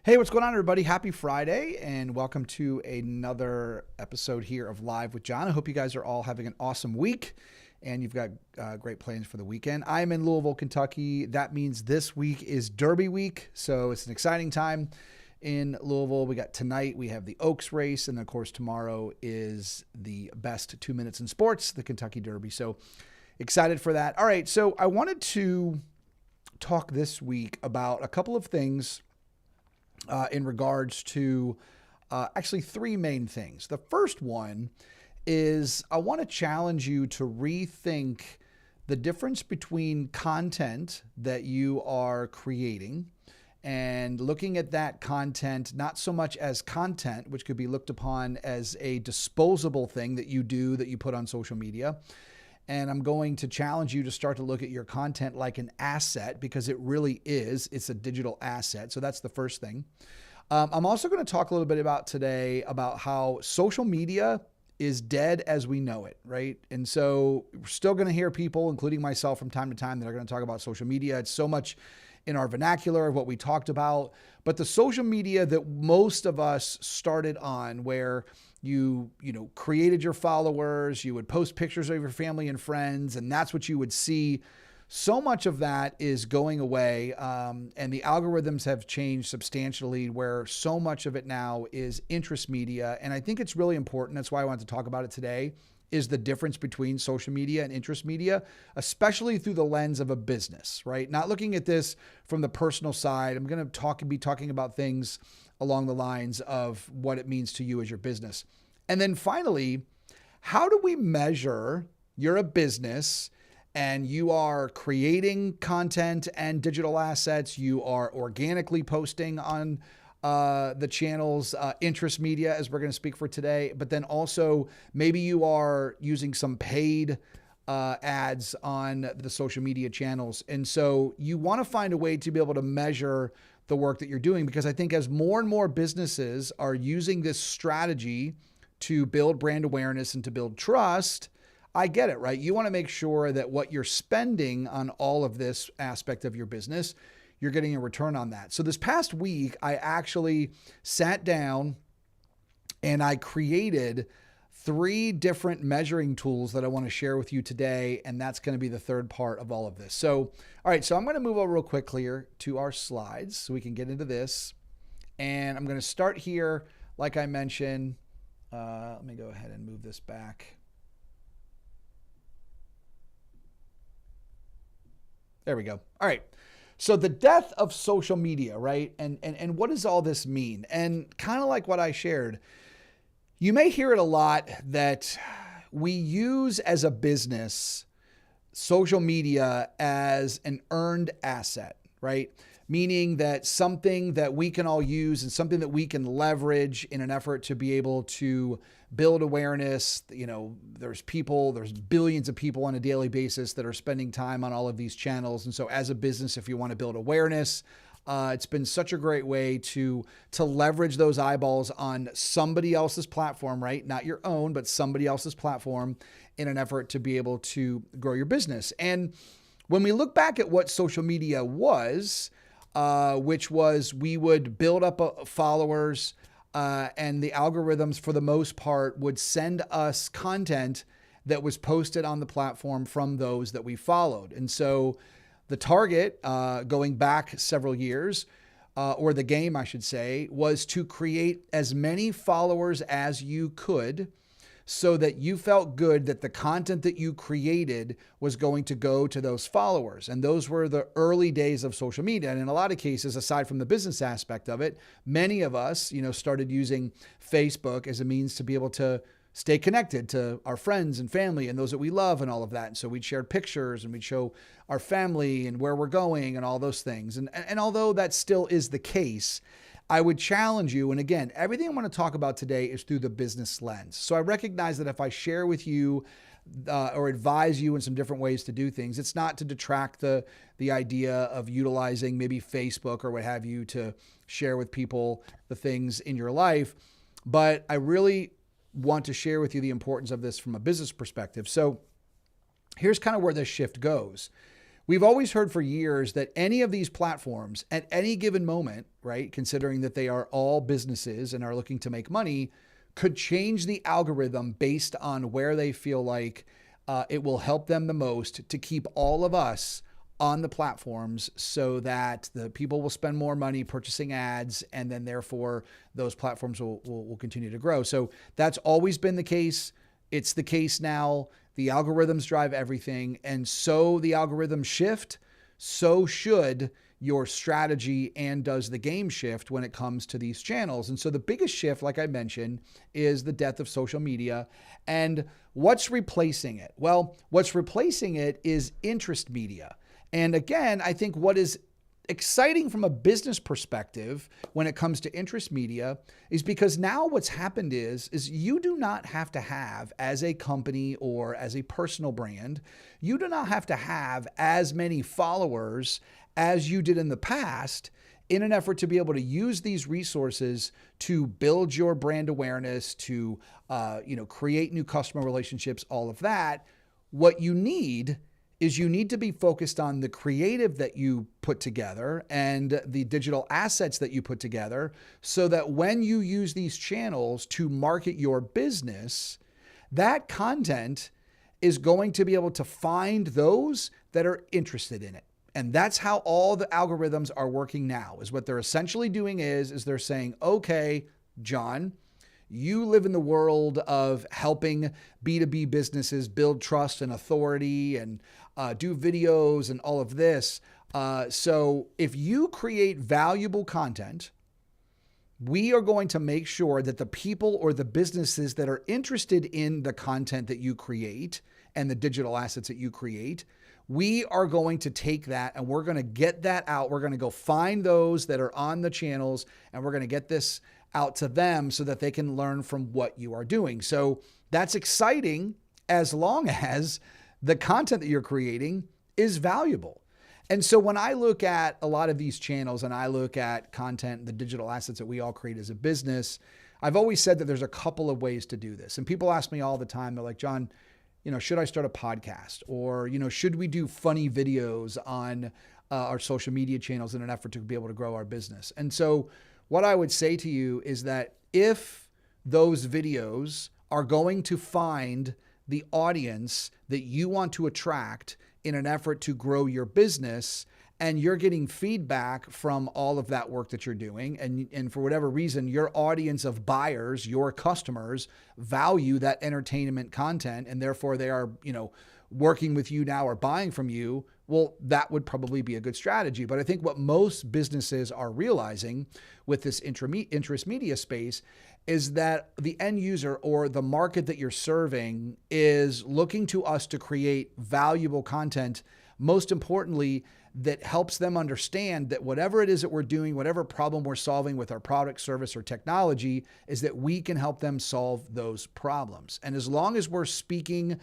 Hey, what's going on, everybody? Happy Friday, and welcome to another episode here of Live with John. I hope you guys are all having an awesome week, and you've got great plans for the weekend. I'm in Louisville, Kentucky. That means this week is Derby week, so it's an exciting time in Louisville. Tonight, we have the Oaks race, and of course, tomorrow is the best 2 minutes in sports, the Kentucky Derby. So excited for that. All right, so I wanted to talk this week about a couple of things in regards to actually three main things. The first one is I want to challenge you to rethink the difference between content that you are creating and looking at that content not so much as content, which could be looked upon as a disposable thing that you do, that you put on social media. And I'm going to challenge you to start to look at your content like an asset, because it really is. It's a digital asset. So that's the first thing. I'm also going to talk a little bit about today about how social media is dead as we know it, right? And so we're still going to hear people, including myself from time to time, that are going to talk about social media. It's so much in our vernacular of what we talked about. But the social media that most of us started on, where you created your followers, you would post pictures of your family and friends, and that's what you would see. So much of that is going away, and the algorithms have changed substantially, where so much of it now is interest media. And I think it's really important. That's why I wanted to talk about it today, is the difference between social media and interest media, especially through the lens of a business, right? Not looking at this from the personal side. I'm going to be talking about things along the lines of what it means to you as your business. And then finally, how do we measure you're a business and you are creating content and digital assets, you are organically posting on the channel's interest media, as we're going to speak for today, but then also maybe you are using some paid ads on the social media channels. And so you want to find a way to be able to measure the work that you're doing, because I think as more and more businesses are using this strategy to build brand awareness and to build trust, I get it, right? You want to make sure that what you're spending on all of this aspect of your business, you're getting a return on that. So this past week, I actually sat down and I created 3 different measuring tools that I want to share with you today. And that's going to be the third part of all of this. So, all right, so I'm going to move over real quick here to our slides so we can get into this. And I'm going to start here, like I mentioned. Let me go ahead and move this back. There we go. All right. So the death of social media, right? And what does all this mean? And kind of like what I shared, you may hear it a lot that we use as a business social media as an earned asset, right? Meaning that something that we can all use and something that we can leverage in an effort to be able to build awareness. There's billions of people on a daily basis that are spending time on all of these channels. And so as a business, if you want to build awareness, it's been such a great way to leverage those eyeballs on somebody else's platform, right? Not your own, but somebody else's platform, in an effort to be able to grow your business. And when we look back at what social media was, which was we would build up followers, and the algorithms for the most part would send us content that was posted on the platform from those that we followed. And so the target, going back several years, or the game, I should say, was to create as many followers as you could, so that you felt good that the content that you created was going to go to those followers. And those were the early days of social media. And in a lot of cases, aside from the business aspect of it, many of us, started using Facebook as a means to be able to stay connected to our friends and family and those that we love and all of that. And so we'd share pictures and we'd show our family and where we're going and all those things. And although that still is the case, I would challenge you, and again, everything I want to talk about today is through the business lens. So I recognize that if I share with you or advise you in some different ways to do things, it's not to detract the idea of utilizing maybe Facebook or what have you to share with people the things in your life. But I really want to share with you the importance of this from a business perspective. So here's kind of where this shift goes. we've always heard for years that any of these platforms at any given moment, right, considering that they are all businesses and are looking to make money, could change the algorithm based on where they feel like it will help them the most to keep all of us on the platforms so that the people will spend more money purchasing ads, and then therefore those platforms will continue to grow. So that's always been the case. It's the case now. The algorithms drive everything. And so the algorithms shift, so should your strategy and does the game shift when it comes to these channels. And so the biggest shift, like I mentioned, is the death of social media. And what's replacing it? Well, what's replacing it is interest media. And again, I think what is exciting from a business perspective when it comes to interest media is because now what's happened is you do not have to have, as a company or as a personal brand, you do not have to have as many followers as you did in the past in an effort to be able to use these resources to build your brand awareness, to create new customer relationships, all of that. What you need is you need to be focused on the creative that you put together and the digital assets that you put together so that when you use these channels to market your business, that content is going to be able to find those that are interested in it. And that's how all the algorithms are working now, is what they're essentially doing is they're saying, okay, John, you live in the world of helping B2B businesses build trust and authority and do videos and all of this. So if you create valuable content, we are going to make sure that the people or the businesses that are interested in the content that you create and the digital assets that you create, we are going to take that and we're going to get that out. We're going to go find those that are on the channels and we're going to get this out to them so that they can learn from what you are doing. So that's exciting as long as the content that you're creating is valuable. And so when I look at a lot of these channels and I look at content, the digital assets that we all create as a business, I've always said that there's a couple of ways to do this. And people ask me all the time, they're like, John, should I start a podcast? Or, should we do funny videos on our social media channels in an effort to be able to grow our business? And so what I would say to you is that if those videos are going to find the audience that you want to attract in an effort to grow your business, and you're getting feedback from all of that work that you're doing, and for whatever reason, your audience of buyers, your customers, value that entertainment content, and therefore they are, working with you now or buying from you, well, that would probably be a good strategy. But I think what most businesses are realizing with this interest media space is that the end user or the market that you're serving is looking to us to create valuable content, most importantly, that helps them understand that whatever it is that we're doing, whatever problem we're solving with our product, service, or technology, is that we can help them solve those problems. And as long as we're speaking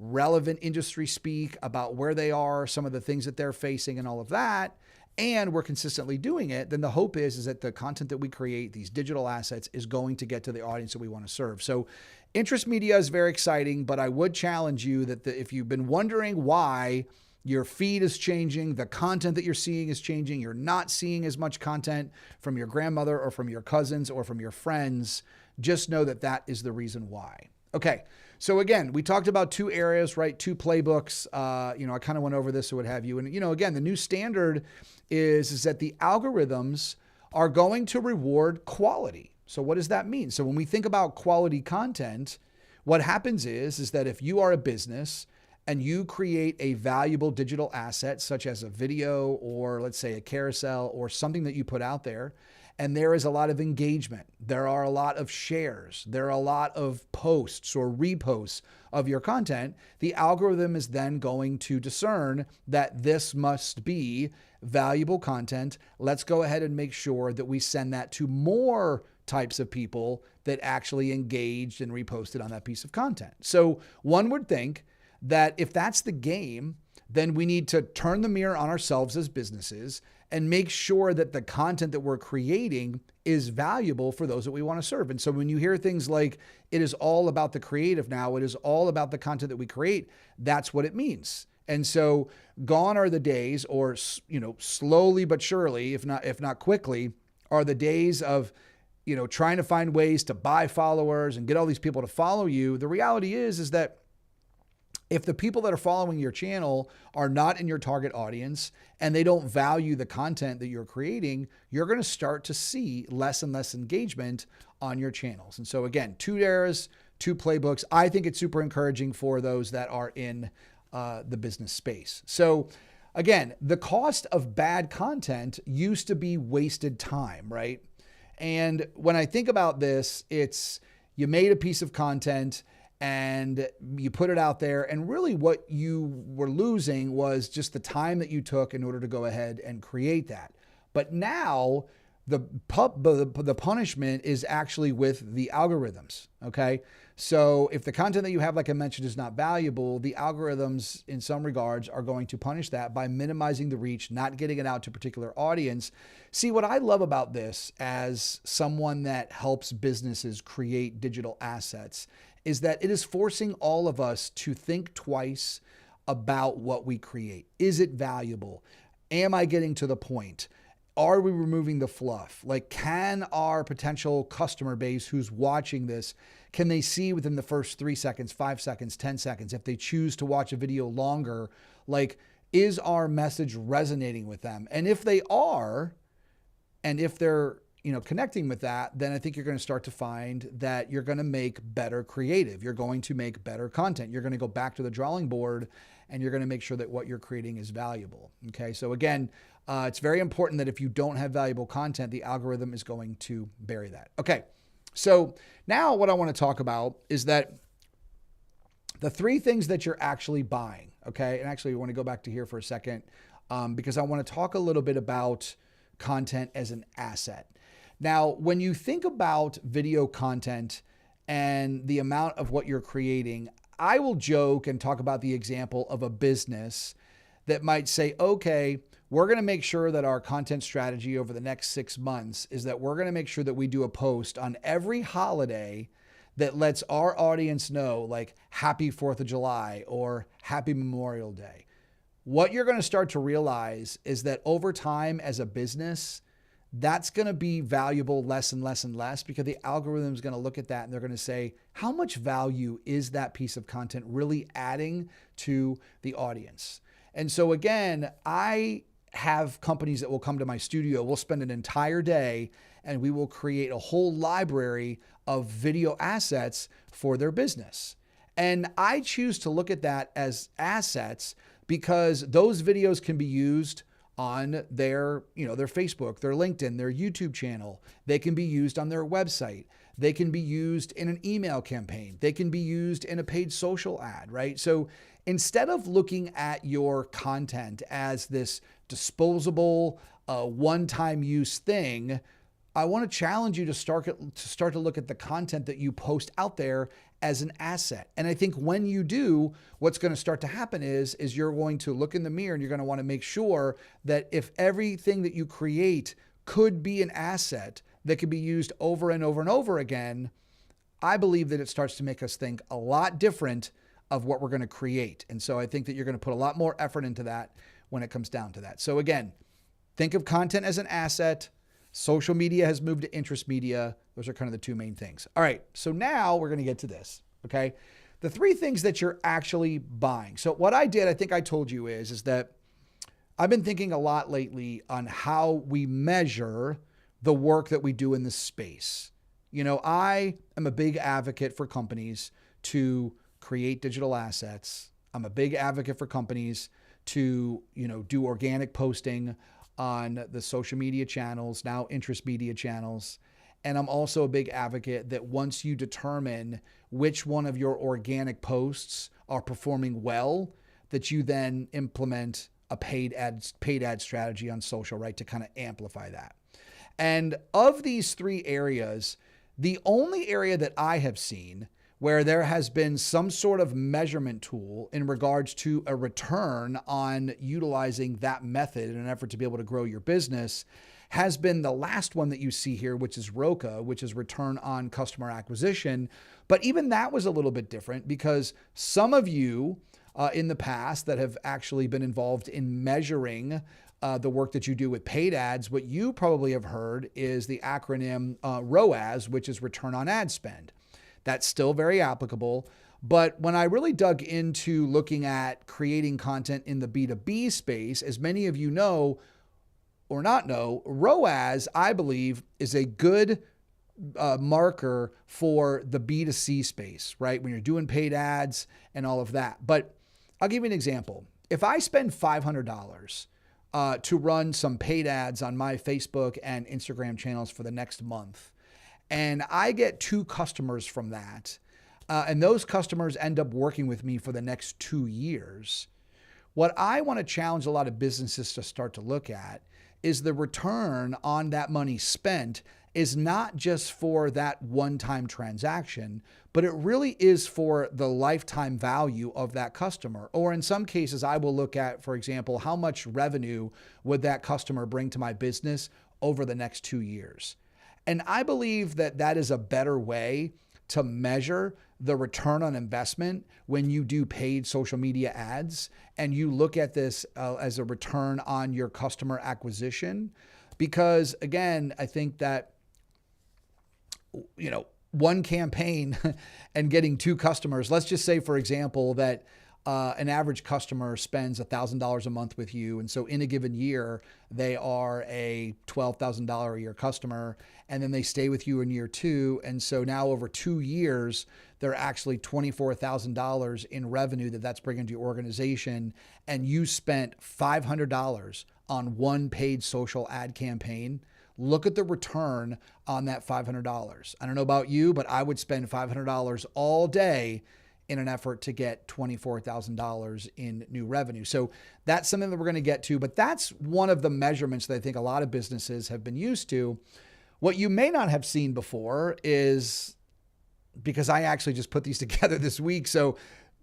relevant industry speak about where they are, some of the things that they're facing and all of that, and we're consistently doing it, then the hope is that the content that we create, these digital assets, is going to get to the audience that we want to serve. So interest media is very exciting, but I would challenge you that if you've been wondering why your feed is changing, the content that you're seeing is changing, you're not seeing as much content from your grandmother or from your cousins or from your friends, just know that that is the reason why. Okay, so again, we talked about two areas, right? Two playbooks. I kind of went over this or what have you. And, again, the new standard is that the algorithms are going to reward quality. So what does that mean? So when we think about quality content, what happens is that if you are a business and you create a valuable digital asset, such as a video or let's say a carousel or something that you put out there, and there is a lot of engagement, there are a lot of shares, there are a lot of posts or reposts of your content, the algorithm is then going to discern that this must be valuable content. Let's go ahead and make sure that we send that to more types of people that actually engaged and reposted on that piece of content. So one would think that if that's the game, then we need to turn the mirror on ourselves as businesses and make sure that the content that we're creating is valuable for those that we want to serve. And so when you hear things like, it is all about the creative now, it is all about the content that we create, that's what it means. And so gone are the days, or, slowly but surely, if not quickly, are the days of, trying to find ways to buy followers and get all these people to follow you. The reality is that if the people that are following your channel are not in your target audience and they don't value the content that you're creating, you're going to start to see less and less engagement on your channels. And so again, 2 eras, 2 playbooks. I think it's super encouraging for those that are in the business space. So again, the cost of bad content used to be wasted time, right? And when I think about this, it's you made a piece of content and you put it out there, and really what you were losing was just the time that you took in order to go ahead and create that. But now the punishment is actually with the algorithms, okay? So if the content that you have, like I mentioned, is not valuable, the algorithms in some regards are going to punish that by minimizing the reach, not getting it out to a particular audience. See, what I love about this as someone that helps businesses create digital assets is that it is forcing all of us to think twice about what we create. Is it valuable? Am I getting to the point? Are we removing the fluff? Like, can our potential customer base who's watching this, can they see within the first 3 seconds, 5 seconds, 10 seconds, if they choose to watch a video longer, like, is our message resonating with them? And if they are, and if they're, connecting with that, then I think you're going to start to find that you're going to make better creative. You're going to make better content. You're going to go back to the drawing board and you're going to make sure that what you're creating is valuable. Okay. So again, it's very important that if you don't have valuable content, the algorithm is going to bury that. Okay. So now what I want to talk about is that the 3 things that you're actually buying. Okay. And actually I want to go back to here for a second because I want to talk a little bit about content as an asset. Now, when you think about video content and the amount of what you're creating, I will joke and talk about the example of a business that might say, okay, we're going to make sure that our content strategy over the next 6 months is that we're going to make sure that we do a post on every holiday that lets our audience know, like, happy 4th of July or happy Memorial Day. What you're going to start to realize is that over time as a business, that's going to be valuable less and less and less, because the algorithm is going to look at that and they're going to say, how much value is that piece of content really adding to the audience? And so again, I have companies that will come to my studio. We'll spend an entire day and we will create a whole library of video assets for their business. And I choose to look at that as assets because those videos can be used on their Facebook, their LinkedIn, their YouTube channel. They can be used on their website. They can be used in an email campaign. They can be used in a paid social ad, right? So instead of looking at your content as this disposable, one-time use thing, I want to challenge you to start to look at the content that you post out there as an asset. And I think when you do, what's going to start to happen is you're going to look in the mirror and you're going to want to make sure that if everything that you create could be an asset that could be used over and over and over again, I believe that it starts to make us think a lot different of what we're going to create. And so I think that you're going to put a lot more effort into that when it comes down to that. So again, think of content as an asset. Social media has moved to interest media. Those are kind of the 2 main things. All right. So now we're going to get to this. Okay. The 3 things that you're actually buying. So what I did, I think I told you is that I've been thinking a lot lately on how we measure the work that we do in this space. I am a big advocate for companies to create digital assets. I'm a big advocate for companies to, do organic posting on the social media channels, now interest media channels. And I'm also a big advocate that once you determine which one of your organic posts are performing well, that you then implement a paid ad strategy on social, right, to kind of amplify that. And of these 3 areas, the only area that I have seen where there has been some sort of measurement tool in regards to a return on utilizing that method in an effort to be able to grow your business has been the last one that you see here, which is ROCA, which is return on customer acquisition. But even that was a little bit different because some of you in the past that have actually been involved in measuring the work that you do with paid ads. What you probably have heard is the acronym ROAS, which is return on ad spend. That's still very applicable. But when I really dug into looking at creating content in the B2B space, as many of you know or not know, ROAS, I believe, is a good marker for the B2C space, right? When you're doing paid ads and all of that. But I'll give you an example. If I spend $500 to run some paid ads on my Facebook and Instagram channels for the next month, and I get 2 customers from that, and those customers end up working with me for the next 2 years, what I want to challenge a lot of businesses to start to look at is the return on that money spent is not just for that one-time transaction, but it really is for the lifetime value of that customer. Or in some cases, I will look at, for example, how much revenue would that customer bring to my business over the next 2 years? And I believe that that is a better way to measure the return on investment when you do paid social media ads and you look at this as a return on your customer acquisition. Because again, I think that, one campaign and getting 2 customers, let's just say, for example, that an average customer spends $1,000 a month with you. And so in a given year, they are a $12,000 a year customer, and then they stay with you in year 2. And so now over 2 years, they're actually $24,000 in revenue that's bringing to your organization. And you spent $500 on one paid social ad campaign. Look at the return on that $500. I don't know about you, but I would spend $500 all day in an effort to get $24,000 in new revenue. So that's something that we're going to get to, but that's one of the measurements that I think a lot of businesses have been used to. What you may not have seen before is, because I actually just put these together this week, so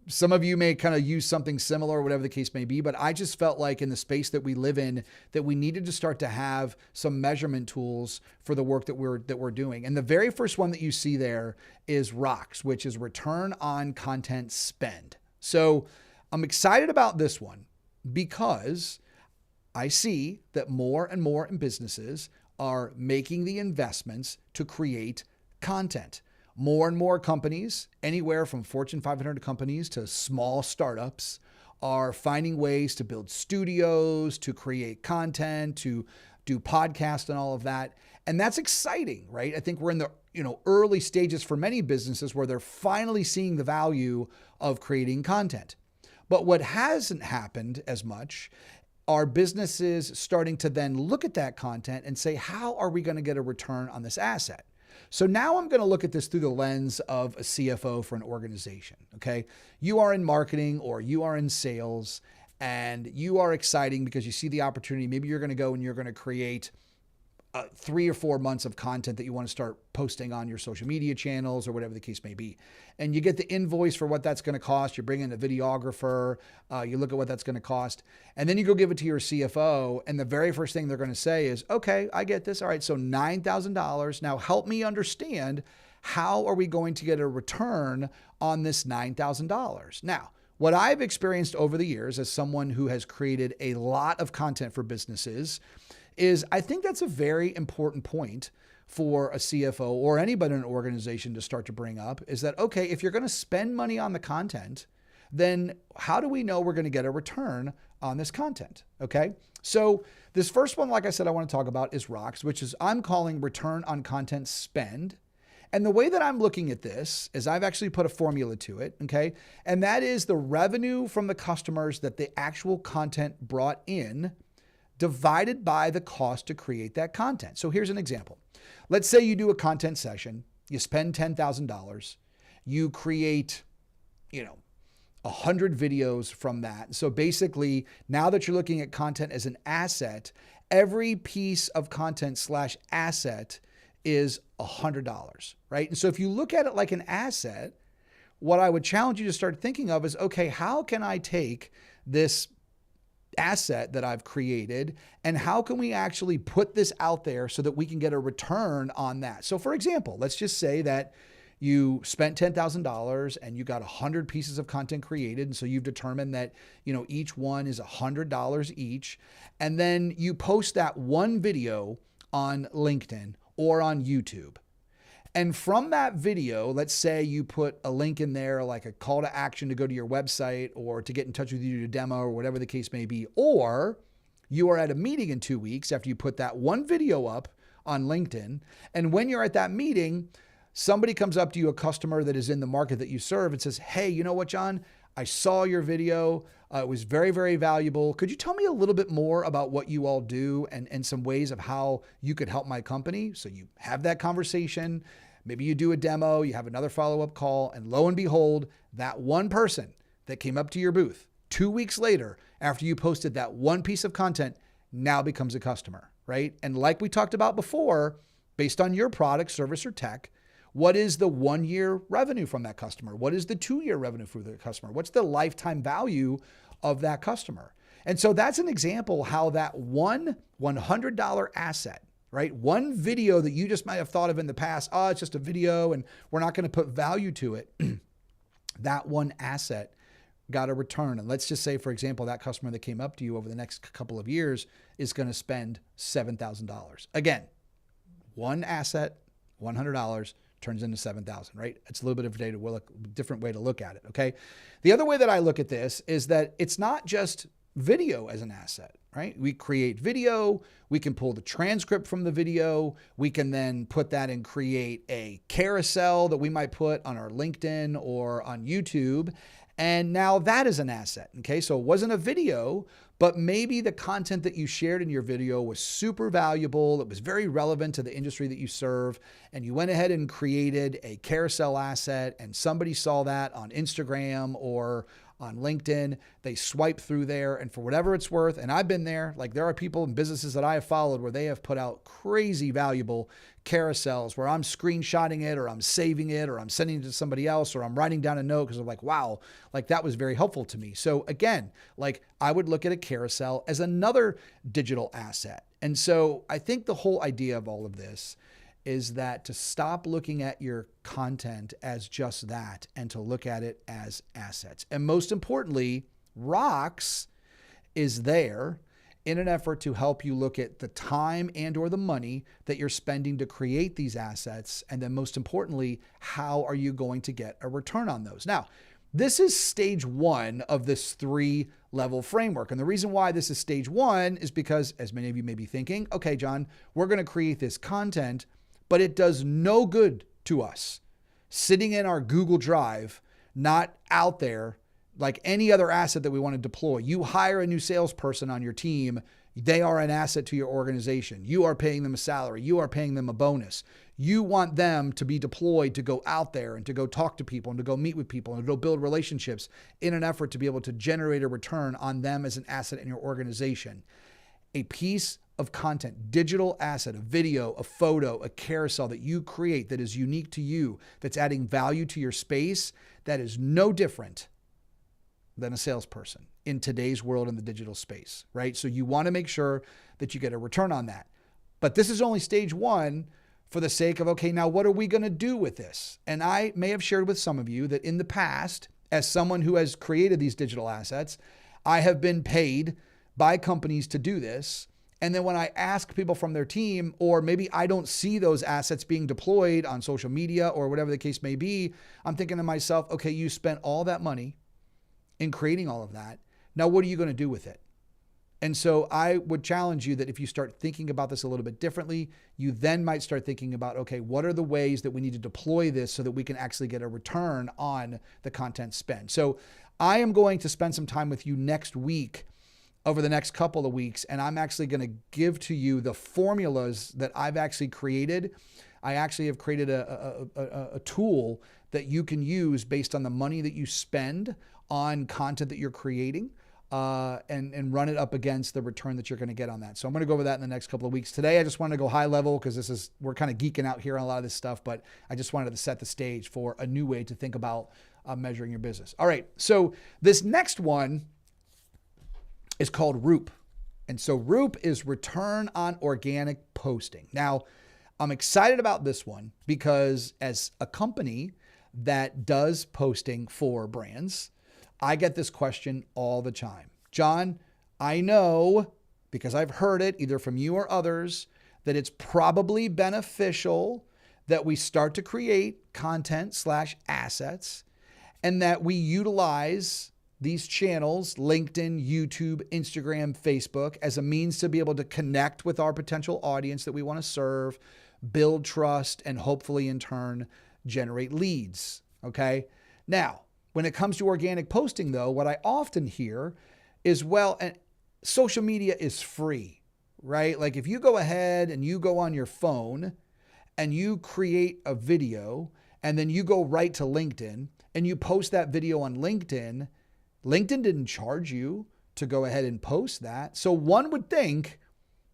some of you may kind of use something similar, whatever the case may be, but I just felt like in the space that we live in, that we needed to start to have some measurement tools for the work that we're doing. And the very first one that you see there is ROCS, which is return on content spend. So I'm excited about this one because I see that more and more businesses are making the investments to create content. More and more companies, anywhere from Fortune 500 companies to small startups, are finding ways to build studios, to create content, to do podcasts and all of that. And that's exciting, right? I think we're in the early stages for many businesses where they're finally seeing the value of creating content. But what hasn't happened as much are businesses starting to then look at that content and say, how are we going to get a return on this asset? So now I'm going to look at this through the lens of a CFO for an organization, okay? You are in marketing or you are in sales and you are exciting because you see the opportunity. Maybe you're going to go and you're going to create 3 or 4 months of content that you want to start posting on your social media channels or whatever the case may be. And you get the invoice for what that's going to cost. You bring in a videographer. You look at what that's going to cost. And then you go give it to your CFO. And the very first thing they're going to say is, okay, I get this. All right, so $9,000. Now help me understand, how are we going to get a return on this $9,000? Now, what I've experienced over the years as someone who has created a lot of content for businesses is I think that's a very important point for a CFO or anybody in an organization to start to bring up, is that, okay, if you're going to spend money on the content, then how do we know we're going to get a return on this content? Okay. So this first one, like I said, I want to talk about is ROCS, which is I'm calling return on content spend. And the way that I'm looking at this is I've actually put a formula to it. Okay. And that is the revenue from the customers that the actual content brought in divided by the cost to create that content. So here's an example. Let's say you do a content session, you spend $10,000, you create, 100 videos from that. So basically, now that you're looking at content as an asset, every piece of content / asset is $100, right? And so if you look at it like an asset, what I would challenge you to start thinking of is, okay, how can I take this asset that I've created and how can we actually put this out there so that we can get a return on that? So for example, let's just say that You spent $10,000 and you got 100 pieces of content created. And so you've determined that, each one is $100 each. And then you post that one video on LinkedIn or on YouTube. And from that video, let's say you put a link in there, like a call to action to go to your website or to get in touch with you to demo or whatever the case may be. Or you are at a meeting in 2 weeks after you put that one video up on LinkedIn. And when you're at that meeting, somebody comes up to you, a customer that is in the market that you serve, and says, hey, you know what, John? I saw your video. It was very, very valuable. Could you tell me a little bit more about what you all do and some ways of how you could help my company? So you have that conversation. Maybe you do a demo, you have another follow-up call, and lo and behold, that one person that came up to your booth 2 weeks later, after you posted that one piece of content, now becomes a customer, right? And like we talked about before, based on your product, service, or tech, what is the 1 year revenue from that customer? What is the 2 year revenue for the customer? What's the lifetime value of that customer? And so that's an example how that one $100 asset, right? One video that you just might have thought of in the past, it's just a video and we're not going to put value to it. That one asset got a return. And let's just say, for example, that customer that came up to you over the next couple of years is going to spend $7,000. Again, one asset, $100 turns into $7,000, right? It's a little bit of a different way to look at it, okay? The other way that I look at this is that it's not just video as an asset, right? We create video, we can pull the transcript from the video, we can then put that and create a carousel that we might put on our LinkedIn or on YouTube. And now that is an asset, okay? So it wasn't a video, but maybe the content that you shared in your video was super valuable. It was very relevant to the industry that you serve. And you went ahead and created a carousel asset and somebody saw that on Instagram or on LinkedIn. They swipe through there and for whatever it's worth, and I've been there, like there are people and businesses that I have followed where they have put out crazy valuable carousels where I'm screenshotting it or I'm saving it or I'm sending it to somebody else or I'm writing down a note because I'm like, wow, like that was very helpful to me. So again, like I would look at a carousel as another digital asset. And so I think the whole idea of all of this is that to stop looking at your content as just that and to look at it as assets. And most importantly, ROCS is there in an effort to help you look at the time and or the money that you're spending to create these assets. And then most importantly, how are you going to get a return on those? Now, this is stage one of this 3-level framework. And the reason why this is stage one is because, as many of you may be thinking, okay, John, we're going to create this content, but it does no good to us sitting in our Google Drive, not out there like any other asset that we want to deploy. You hire a new salesperson on your team, they are an asset to your organization. You are paying them a salary. You are paying them a bonus. You want them to be deployed to go out there and to go talk to people and to go meet with people and to go build relationships in an effort to be able to generate a return on them as an asset in your organization. A piece of content, digital asset, a video, a photo, a carousel that you create that is unique to you, that's adding value to your space, that is no different than a salesperson in today's world in the digital space, right? So you want to make sure that you get a return on that. But this is only stage one for the sake of, okay, now what are we going to do with this? And I may have shared with some of you that in the past, as someone who has created these digital assets, I have been paid by companies to do this. And then when I ask people from their team, or maybe I don't see those assets being deployed on social media or whatever the case may be, I'm thinking to myself, okay, you spent all that money in creating all of that. Now, what are you going to do with it? And so I would challenge you that if you start thinking about this a little bit differently, you then might start thinking about, okay, what are the ways that we need to deploy this so that we can actually get a return on the content spend? So I am going to spend some time with you next week, over the next couple of weeks, and I'm actually going to give to you the formulas that I've actually created. I actually have created a tool that you can use based on the money that you spend on content that you're creating and run it up against the return that you're going to get on that. So I'm going to go over that in the next couple of weeks. Today, I just wanted to go high level because we're kind of geeking out here on a lot of this stuff, but I just wanted to set the stage for a new way to think about measuring your business. All right. So this next one is called ROOP. And so ROOP is return on organic posting. Now, I'm excited about this one because as a company that does posting for brands, I get this question all the time. John, I know because I've heard it either from you or others that it's probably beneficial that we start to create content/assets and that we utilize these channels, LinkedIn, YouTube, Instagram, Facebook, as a means to be able to connect with our potential audience that we want to serve, build trust, and hopefully in turn generate leads. Okay. Now, when it comes to organic posting though, what I often hear is, well, and social media is free, right? Like if you go ahead and you go on your phone and you create a video and then you go right to LinkedIn and you post that video on LinkedIn, LinkedIn didn't charge you to go ahead and post that. So one would think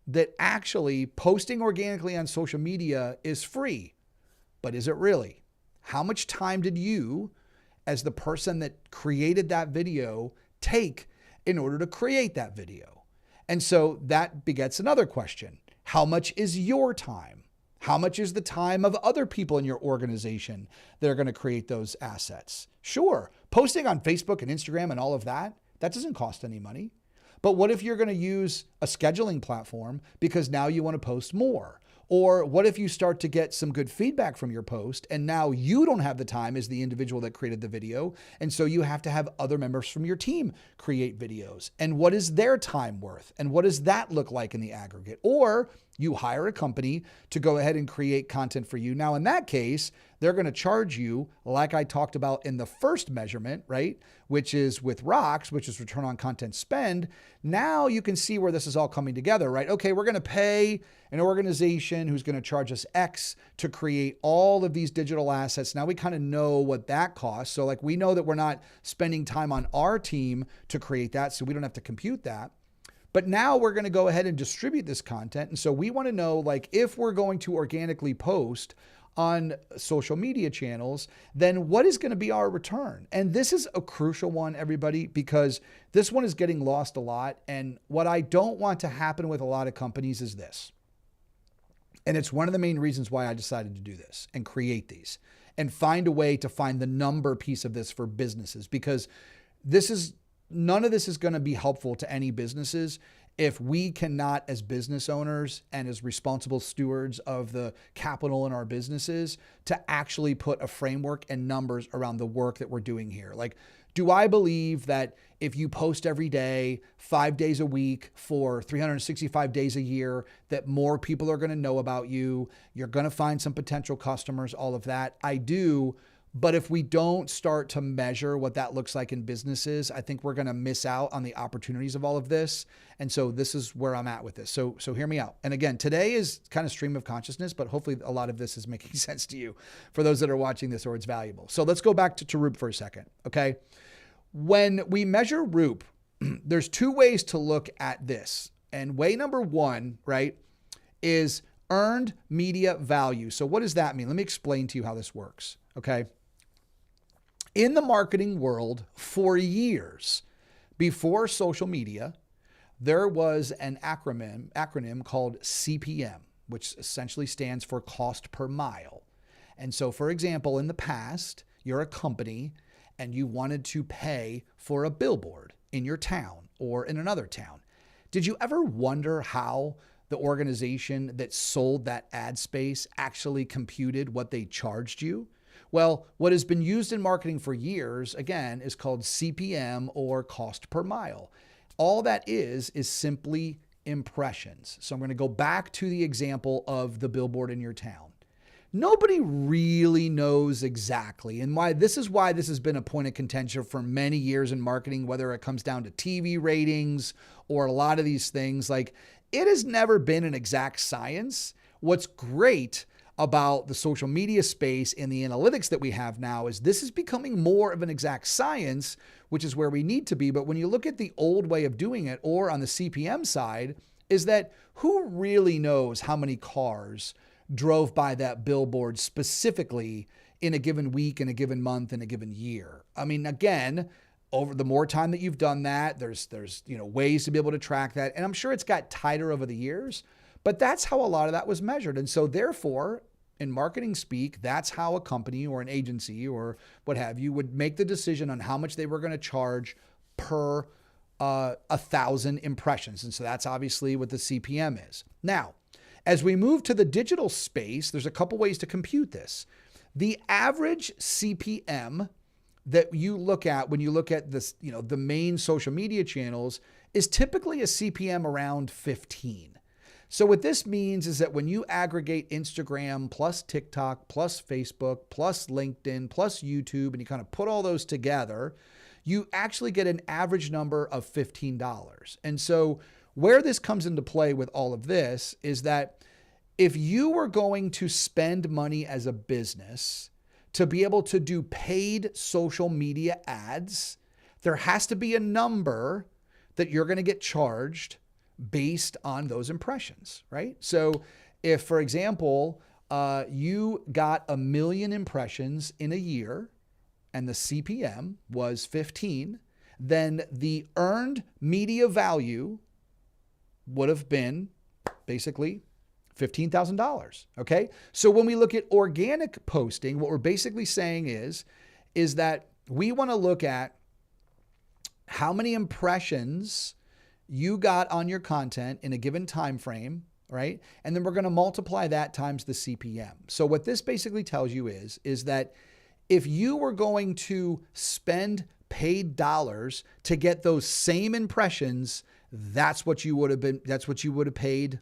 that actually posting organically on social media is free, but is it really? How much time did you, as the person that created that video, take in order to create that video? And so that begets another question. How much is your time? How much is the time of other people in your organization that are going to create those assets? Sure, posting on Facebook and Instagram and all of that, that doesn't cost any money. But what if you're going to use a scheduling platform because now you want to post more? Or what if you start to get some good feedback from your post and now you don't have the time as the individual that created the video, and so you have to have other members from your team create videos? And what is their time worth? And what does that look like in the aggregate? Or you hire a company to go ahead and create content for you. Now, in that case, they're going to charge you, like I talked about in the first measurement, right? Which is with ROCS, which is return on content spend. Now you can see where this is all coming together, right? Okay, we're going to pay an organization who's going to charge us X to create all of these digital assets. Now we kind of know what that costs. So like we know that we're not spending time on our team to create that, so we don't have to compute that. But now we're going to go ahead and distribute this content. And so we want to know, like, if we're going to organically post on social media channels, then what is going to be our return? And this is a crucial one, everybody, because this one is getting lost a lot. And what I don't want to happen with a lot of companies is this. And it's one of the main reasons why I decided to do this and create these and find a way to find the number piece of this for businesses, because none of this is going to be helpful to any businesses if we cannot, as business owners and as responsible stewards of the capital in our businesses, to actually put a framework and numbers around the work that we're doing here. Like, do I believe that if you post every day, 5 days a week for 365 days a year, that more people are going to know about you, you're going to find some potential customers, all of that? I do. But if we don't start to measure what that looks like in businesses, I think we're going to miss out on the opportunities of all of this. And so this is where I'm at with this. So hear me out. And again, today is kind of stream of consciousness, but hopefully a lot of this is making sense to you for those that are watching this, or it's valuable. So let's go back to ROOP for a second. Okay. When we measure ROOP, there's two ways to look at this. And way number one, right, is earned media value. So what does that mean? Let me explain to you how this works. Okay. In the marketing world, for years before social media, there was an acronym called CPM, which essentially stands for cost per mile. And so, for example, in the past, you're a company and you wanted to pay for a billboard in your town or in another town. Did you ever wonder how the organization that sold that ad space actually computed what they charged you? Well, what has been used in marketing for years, again, is called CPM, or cost per mile. All that is simply impressions. So I'm going to go back to the example of the billboard in your town. Nobody really knows exactly, and this is why this has been a point of contention for many years in marketing, whether it comes down to TV ratings or a lot of these things. Like, it has never been an exact science. What's great about the social media space and the analytics that we have now is this is becoming more of an exact science, which is where we need to be. But when you look at the old way of doing it, or on the CPM side, is that who really knows how many cars drove by that billboard specifically in a given week, in a given month, in a given year? I mean, again, over the more time that you've done that, there's ways to be able to track that. And I'm sure it's got tighter over the years. But that's how a lot of that was measured. And so therefore, in marketing speak, that's how a company or an agency or what have you would make the decision on how much they were going to charge per 1,000 impressions. And so that's obviously what the CPM is. Now, as we move to the digital space, there's a couple ways to compute this. The average CPM that you look at when you look at this, the main social media channels is typically a CPM around 15. So what this means is that when you aggregate Instagram plus TikTok plus Facebook plus LinkedIn plus YouTube and you kind of put all those together, you actually get an average number of $15. And so where this comes into play with all of this is that if you were going to spend money as a business to be able to do paid social media ads, there has to be a number that you're going to get charged based on those impressions, right? So if, for example, you got 1 million impressions in a year and the CPM was 15, then the earned media value would have been basically $15,000, okay? So when we look at organic posting, what we're basically saying is that we want to look at how many impressions you got on your content in a given time frame, right? And then we're going to multiply that times the CPM. So what this basically tells you is that if you were going to spend paid dollars to get those same impressions, that's what you would have paid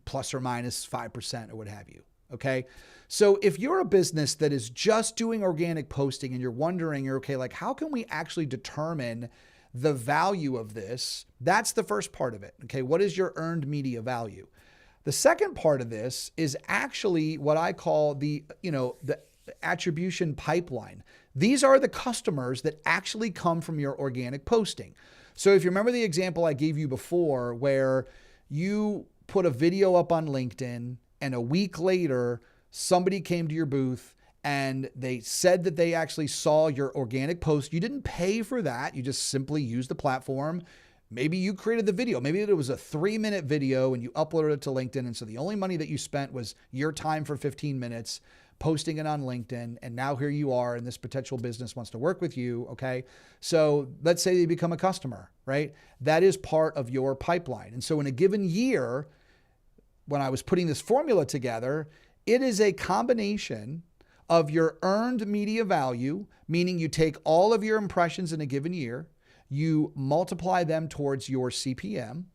plus or minus 5% or what have you. Okay. So if you're a business that is just doing organic posting and you're wondering, like, how can we actually determine the value of this? That's the first part of it. Okay. What is your earned media value? The second part of this is actually what I call the attribution pipeline. These are the customers that actually come from your organic posting. So if you remember the example I gave you before, where you put a video up on LinkedIn and a week later, somebody came to your booth and they said that they actually saw your organic post. You didn't pay for that. You just simply used the platform. Maybe you created the video. Maybe it was a 3-minute video and you uploaded it to LinkedIn. And so the only money that you spent was your time for 15 minutes posting it on LinkedIn. And now here you are, and this potential business wants to work with you. Okay. So let's say they become a customer, right? That is part of your pipeline. And so in a given year, when I was putting this formula together, it is a combination of your earned media value, meaning you take all of your impressions in a given year, you multiply them towards your CPM,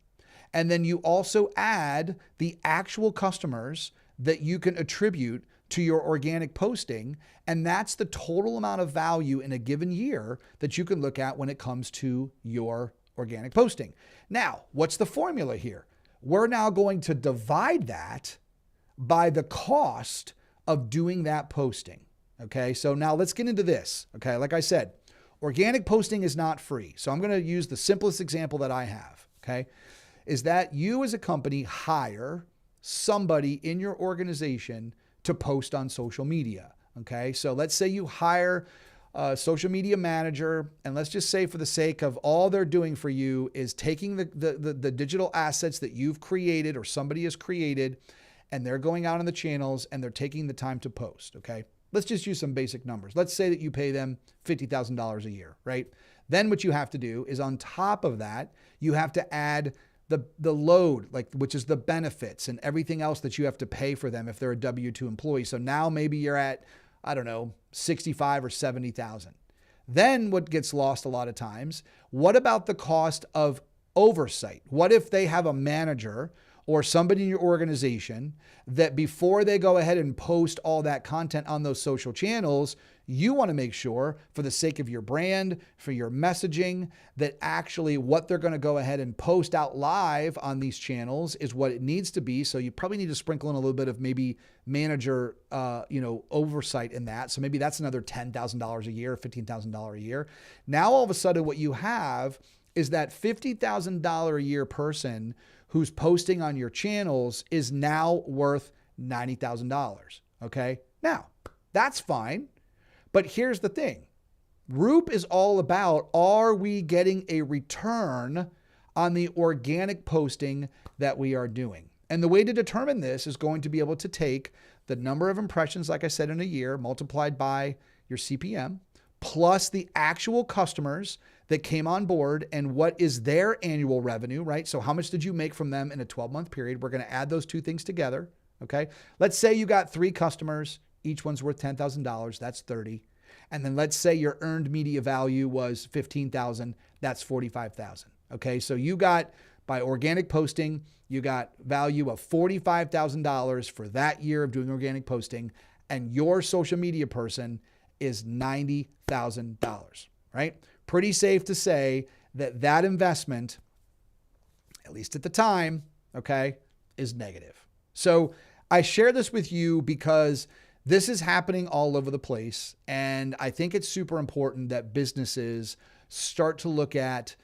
and then you also add the actual customers that you can attribute to your organic posting. And that's the total amount of value in a given year that you can look at when it comes to your organic posting. Now, what's the formula here? We're now going to divide that by the cost of doing that posting. Okay, so now let's get into this. Okay, like I said, organic posting is not free. So I'm going to use the simplest example that I have. Okay, is that you as a company hire somebody in your organization to post on social media. Okay, so let's say you hire a social media manager, and let's just say, for the sake of all they're doing for you is taking the digital assets that you've created or somebody has created, and they're going out on the channels and they're taking the time to post. Okay, let's just use some basic numbers. Let's say that you pay them $50,000 a year, right? Then what you have to do is, on top of that, you have to add the load, which is the benefits and everything else that you have to pay for them if they're a W-2 employee. So now maybe you're at, I don't know, 65 or 70,000. Then what gets lost a lot of times, what about the cost of oversight? What if they have a manager or somebody in your organization that before they go ahead and post all that content on those social channels, you want to make sure, for the sake of your brand, for your messaging, that actually what they're going to go ahead and post out live on these channels is what it needs to be. So you probably need to sprinkle in a little bit of maybe manager, oversight in that. So maybe that's another $10,000 a year, $15,000 a year. Now, all of a sudden, what you have is that $50,000 a year person who's posting on your channels is now worth $90,000. Okay. Now, that's fine. But here's the thing. ROOP is all about, are we getting a return on the organic posting that we are doing? And the way to determine this is going to be able to take the number of impressions, like I said, in a year, multiplied by your CPM, plus the actual customers that came on board and what is their annual revenue, right? So how much did you make from them in a 12-month period? We're going to add those two things together, okay? Let's say you got 3 customers, each one's worth $10,000, that's 30. And then let's say your earned media value was $15,000, that's $45,000, okay? So you got, by organic posting, you got value of $45,000 for that year of doing organic posting, and your social media person is $90,000, right? Pretty safe to say that that investment, at least at the time, okay, is negative. So I share this with you because this is happening all over the place. And I think it's super important that businesses start to look at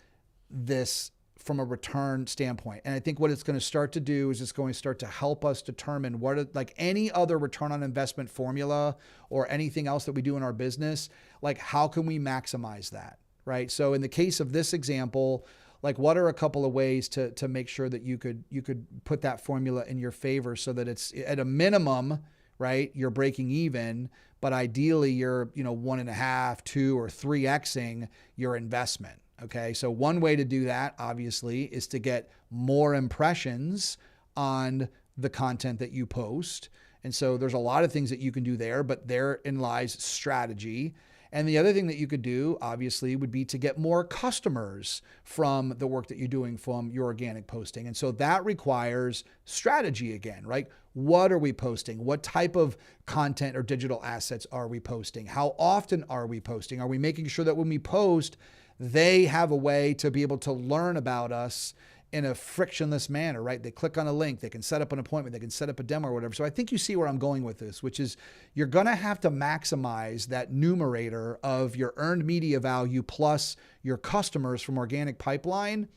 this from a return standpoint. And I think what it's going to start to do is it's going to start to help us determine what, like any other return on investment formula or anything else that we do in our business, like how can we maximize that, right? So in the case of this example, like what are a couple of ways to make sure that you could put that formula in your favor so that it's at a minimum, right? You're breaking even, but ideally you're, 1.5, 2, or 3xing your investment. Okay. So one way to do that, obviously, is to get more impressions on the content that you post. And so there's a lot of things that you can do there, but therein lies strategy. And the other thing that you could do, obviously, would be to get more customers from the work that you're doing from your organic posting. And so that requires strategy again, right? What are we posting? What type of content or digital assets are we posting? How often are we posting? Are we making sure that when we post, they have a way to be able to learn about us in a frictionless manner, right? They click on a link, they can set up an appointment, they can set up a demo or whatever. So I think you see where I'm going with this, which is you're going to have to maximize that numerator of your earned media value plus your customers from organic pipeline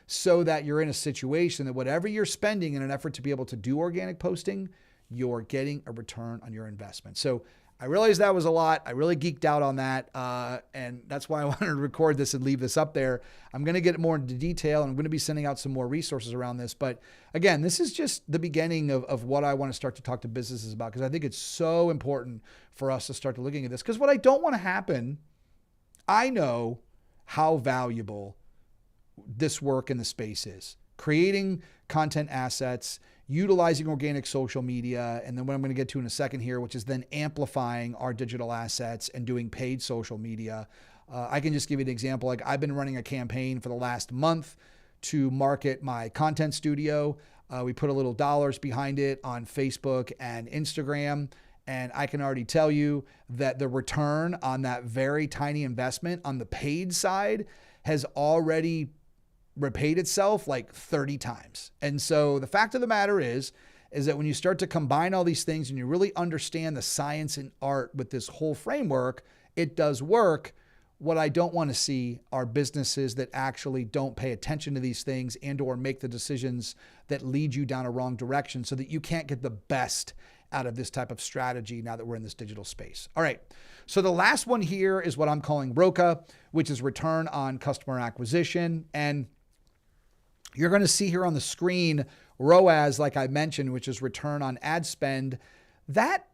so that you're in a situation that whatever you're spending in an effort to be able to do organic posting, you're getting a return on your investment. So I realized that was a lot. I really geeked out on that. And that's why I wanted to record this and leave this up there. I'm going to get more into detail and I'm going to be sending out some more resources around this. But again, this is just the beginning of what I want to start to talk to businesses about, because I think it's so important for us to start to looking at this. Because what I don't want to happen, I know how valuable this work in the space is. Creating content assets, utilizing organic social media, and then what I'm going to get to in a second here, which is then amplifying our digital assets and doing paid social media. I can just give you an example. Like I've been running a campaign for the last month to market my content studio. We put a little dollars behind it on Facebook and Instagram. And I can already tell you that the return on that very tiny investment on the paid side has already repaid itself like 30 times. And so the fact of the matter is that when you start to combine all these things and you really understand the science and art with this whole framework, it does work. What I don't want to see are businesses that actually don't pay attention to these things and or make the decisions that lead you down a wrong direction so that you can't get the best out of this type of strategy now that we're in this digital space. All right. So the last one here is what I'm calling ROCA, which is return on customer acquisition. And you're going to see here on the screen ROAS, like I mentioned, which is return on ad spend. That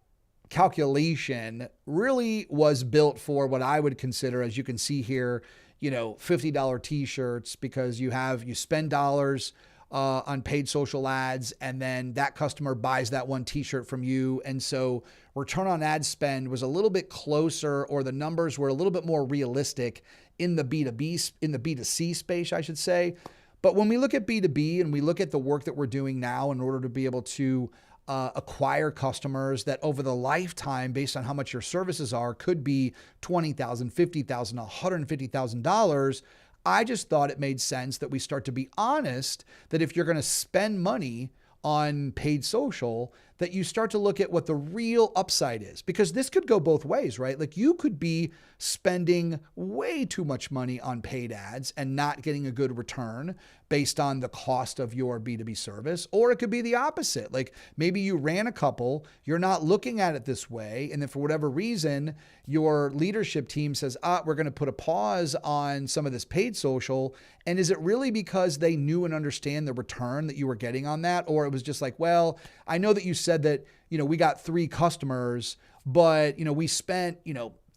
calculation really was built for what I would consider, as you can see here, $50 t-shirts, because you spend dollars on paid social ads, and then that customer buys that one t-shirt from you. And so return on ad spend was a little bit closer, or the numbers were a little bit more realistic in the B2C space, I should say. But when we look at B2B and we look at the work that we're doing now in order to be able to acquire customers that over the lifetime, based on how much your services are, could be $20,000, $50,000, $150,000, I just thought it made sense that we start to be honest that if you're going to spend money on paid social, that you start to look at what the real upside is, because this could go both ways, right? Like you could be spending way too much money on paid ads and not getting a good return based on the cost of your B2B service, or it could be the opposite. Like maybe you ran a couple, you're not looking at it this way, and then for whatever reason, your leadership team says, we're going to put a pause on some of this paid social. And is it really because they knew and understand the return that you were getting on that? Or it was just like, well, I know that you said that, we got 3 customers, but, we spent,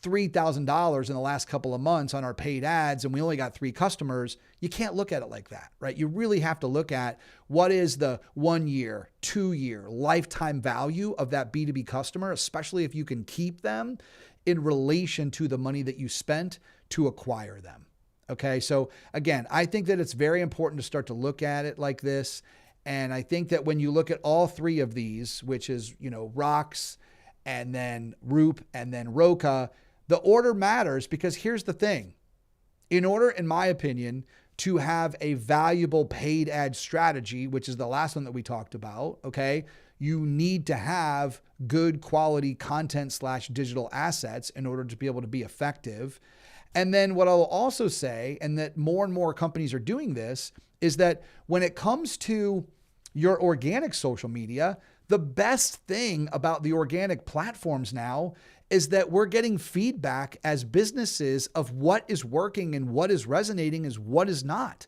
$3,000 in the last couple of months on our paid ads and we only got 3 customers. You can't look at it like that, right? You really have to look at what is the 1 year, 2 year lifetime value of that B2B customer, especially if you can keep them in relation to the money that you spent to acquire them. Okay. So again, I think that it's very important to start to look at it like this. And I think that when you look at all 3 of these, which is, ROCS and then ROOP and then ROCA, the order matters, because here's the thing. In order, in my opinion, to have a valuable paid ad strategy, which is the last one that we talked about, okay, you need to have good quality content / digital assets in order to be able to be effective. And then what I'll also say, and that more and more companies are doing this, is that when it comes to your organic social media, the best thing about the organic platforms now is that we're getting feedback as businesses of what is working and what is resonating is what is not.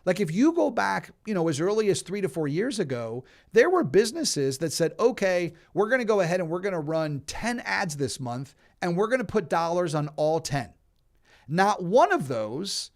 Like if you go back, as early as 3 to 4 years ago, there were businesses that said, okay, we're going to go ahead and we're going to run 10 ads this month and we're going to put dollars on all 10. Not one of those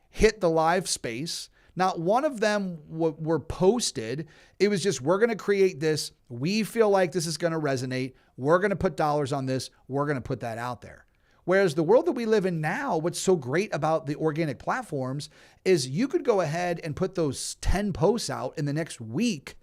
hit the live space. Not one of them were posted. It was just, we're going to create this. We feel like this is going to resonate. We're going to put dollars on this. We're going to put that out there. Whereas the world that we live in now, what's so great about the organic platforms is you could go ahead and put those 10 posts out in the next week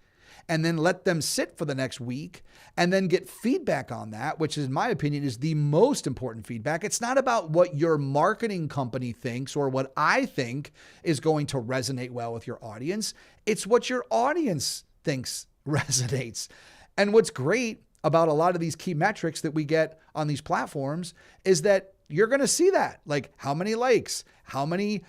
and then let them sit for the next week and then get feedback on that, which in my opinion is the most important feedback. It's not about what your marketing company thinks or what I think is going to resonate well with your audience. It's what your audience thinks resonates. And what's great about a lot of these key metrics that we get on these platforms is that you're going to see that, like how many likes, how many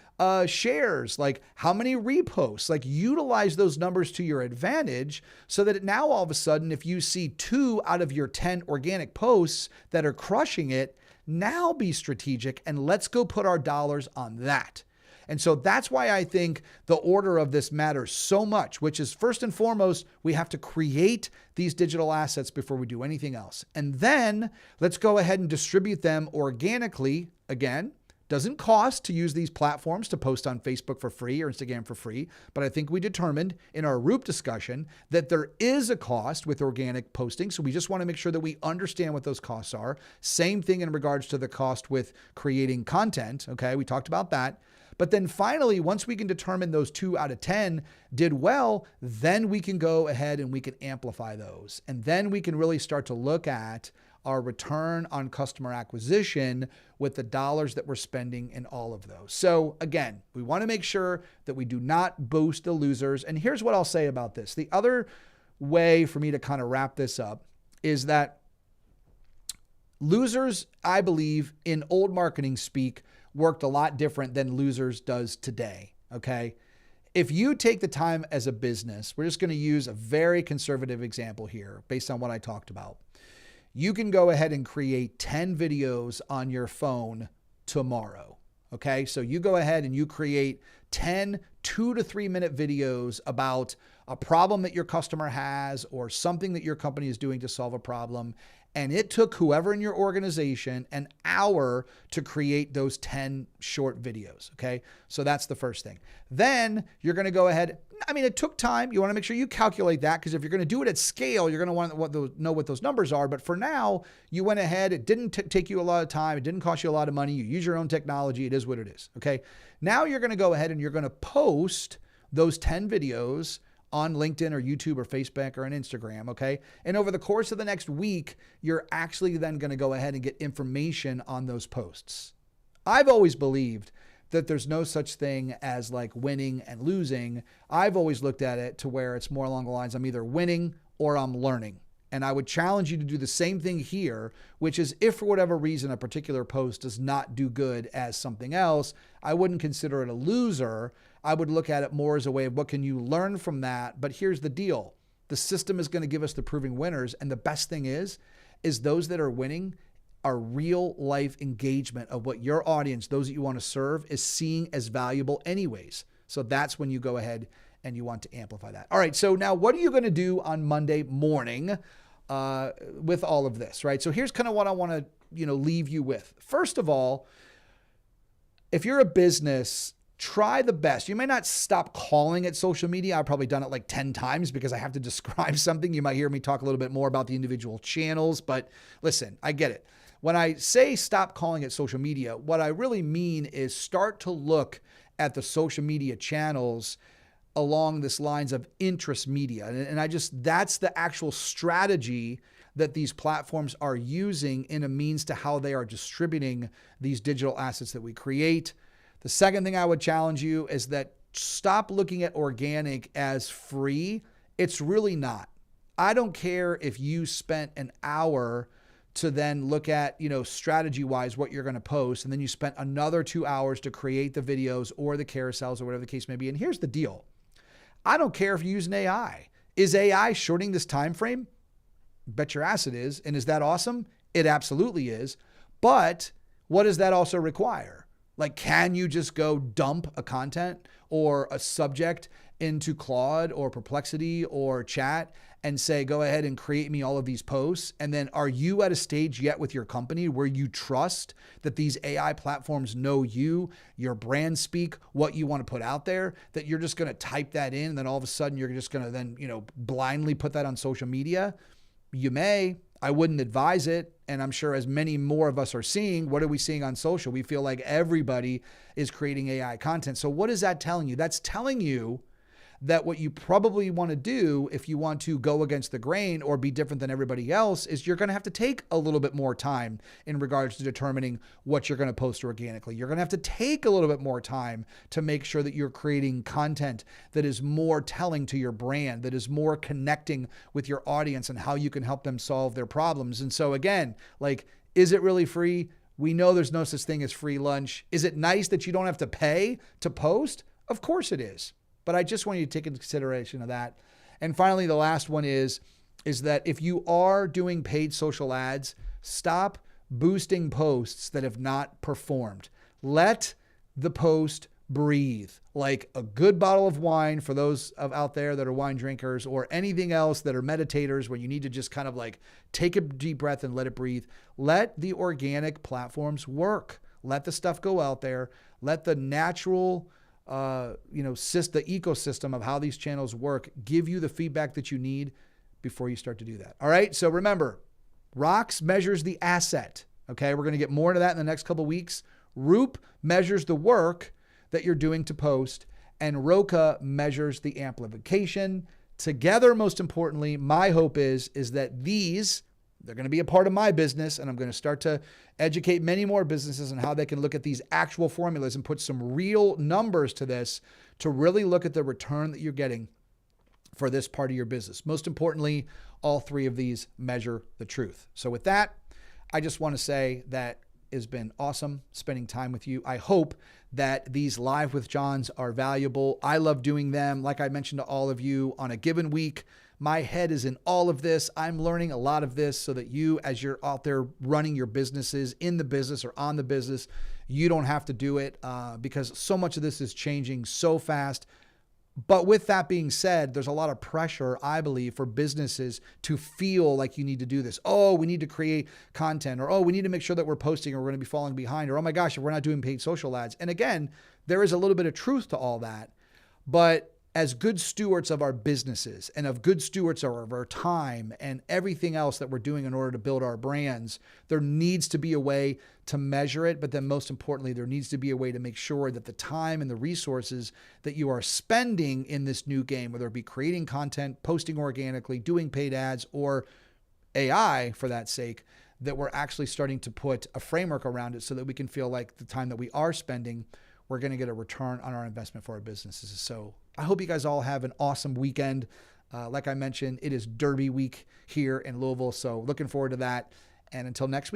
shares, like how many reposts, like utilize those numbers to your advantage so that now all of a sudden, if you see 2 out of your 10 organic posts that are crushing it, now be strategic and let's go put our dollars on that. And so that's why I think the order of this matters so much, which is first and foremost, we have to create these digital assets before we do anything else. And then let's go ahead and distribute them organically. Again, doesn't cost to use these platforms to post on Facebook for free or Instagram for free. But I think we determined in our ROOP discussion that there is a cost with organic posting. So we just want to make sure that we understand what those costs are. Same thing in regards to the cost with creating content. Okay, we talked about that. But then finally, once we can determine those 2 out of 10 did well, then we can go ahead and we can amplify those. And then we can really start to look at our return on customer acquisition with the dollars that we're spending in all of those. So again, we want to make sure that we do not boost the losers. And here's what I'll say about this. The other way for me to kind of wrap this up is that losers, I believe, in old marketing speak, worked a lot different than losers does today. Okay. If you take the time as a business, we're just going to use a very conservative example here based on what I talked about. You can go ahead and create 10 videos on your phone tomorrow. Okay. So you go ahead and you create 10 2 to 3 minute videos about a problem that your customer has or something that your company is doing to solve a problem. And it took whoever in your organization an hour to create those 10 short videos. Okay. So that's the first thing. Then you're going to go ahead. I mean, it took time. You want to make sure you calculate that, because if you're going to do it at scale, you're going to want to know what those numbers are. But for now, you went ahead. It didn't take you a lot of time. It didn't cost you a lot of money. You use your own technology. It is what it is. Okay. Now you're going to go ahead and you're going to post those 10 videos on LinkedIn or YouTube or Facebook or on Instagram, okay? And over the course of the next week, you're actually then going to go ahead and get information on those posts. I've always believed that there's no such thing as like winning and losing. I've always looked at it to where it's more along the lines, I'm either winning or I'm learning. And I would challenge you to do the same thing here, which is if for whatever reason a particular post does not do good as something else, I wouldn't consider it a loser. I would look at it more as a way of what can you learn from that? But here's the deal. The system is going to give us the proving winners. And the best thing is those that are winning are real life engagement of what your audience, those that you want to serve, is seeing as valuable anyways. So that's when you go ahead and you want to amplify that. All right. So now what are you going to do on Monday morning with all of this, right? So here's kind of what I want to, leave you with. First of all, if you're a business, try the best. You may not stop calling it social media. I've probably done it like 10 times because I have to describe something. You might hear me talk a little bit more about the individual channels, but listen, I get it. When I say stop calling it social media, what I really mean is start to look at the social media channels along this lines of interest media. And that's the actual strategy that these platforms are using in a means to how they are distributing these digital assets that we create. The second thing I would challenge you is that stop looking at organic as free. It's really not. I don't care if you spent an hour to then look at, strategy-wise what you're going to post, and then you spent another 2 hours to create the videos or the carousels or whatever the case may be. And here's the deal. I don't care if you're using AI. Is AI shortening this time frame? Bet your ass it is. And is that awesome? It absolutely is. But what does that also require? Like, can you just go dump a content or a subject into Claude or Perplexity or Chat and say, go ahead and create me all of these posts? And then are you at a stage yet with your company where you trust that these AI platforms know you, your brand speak, what you want to put out there, that you're just going to type that in and then all of a sudden you're just going to then, blindly put that on social media? You may. I wouldn't advise it. And I'm sure as many more of us are seeing, what are we seeing on social? We feel like everybody is creating AI content. So what is that telling you? That's telling you that what you probably want to do if you want to go against the grain or be different than everybody else is you're going to have to take a little bit more time in regards to determining what you're going to post organically. You're going to have to take a little bit more time to make sure that you're creating content that is more telling to your brand, that is more connecting with your audience and how you can help them solve their problems. And so again, is it really free? We know there's no such thing as free lunch. Is it nice that you don't have to pay to post? Of course it is. But I just want you to take into consideration of that. And finally, the last one is that if you are doing paid social ads, stop boosting posts that have not performed. Let the post breathe, like a good bottle of wine for those out there that are wine drinkers, or anything else that are meditators where you need to just kind of take a deep breath and let it breathe. Let the organic platforms work. Let the stuff go out there. Let the natural the ecosystem of how these channels work give you the feedback that you need before you start to do that. All right. So remember, ROCS measures the asset. Okay. We're going to get more into that in the next couple of weeks. ROOP measures the work that you're doing to post, and ROCA measures the amplification. Together, most importantly, my hope is that they're going to be a part of my business, and I'm going to start to educate many more businesses on how they can look at these actual formulas and put some real numbers to this to really look at the return that you're getting for this part of your business. Most importantly, all three of these measure the truth. So with that, I just want to say that it's been awesome spending time with you. I hope that these Live with Johns are valuable. I love doing them. Like I mentioned to all of you, on a given week, my head is in all of this. I'm learning a lot of this so that you, as you're out there running your businesses, in the business or on the business, you don't have to do it because so much of this is changing so fast. But with that being said, there's a lot of pressure, I believe, for businesses to feel like you need to do this. Oh, we need to create content, or oh, we need to make sure that we're posting or we're going to be falling behind, or oh my gosh, if we're not doing paid social ads. And again, there is a little bit of truth to all that. But as good stewards of our businesses and of good stewards of our time and everything else that we're doing in order to build our brands, there needs to be a way to measure it. But then most importantly, there needs to be a way to make sure that the time and the resources that you are spending in this new game, whether it be creating content, posting organically, doing paid ads, or AI for that sake, that we're actually starting to put a framework around it so that we can feel like the time that we are spending, we're going to get a return on our investment for our businesses. So I hope you guys all have an awesome weekend. Like I mentioned, it is Derby week here in Louisville, so looking forward to that. And until next week.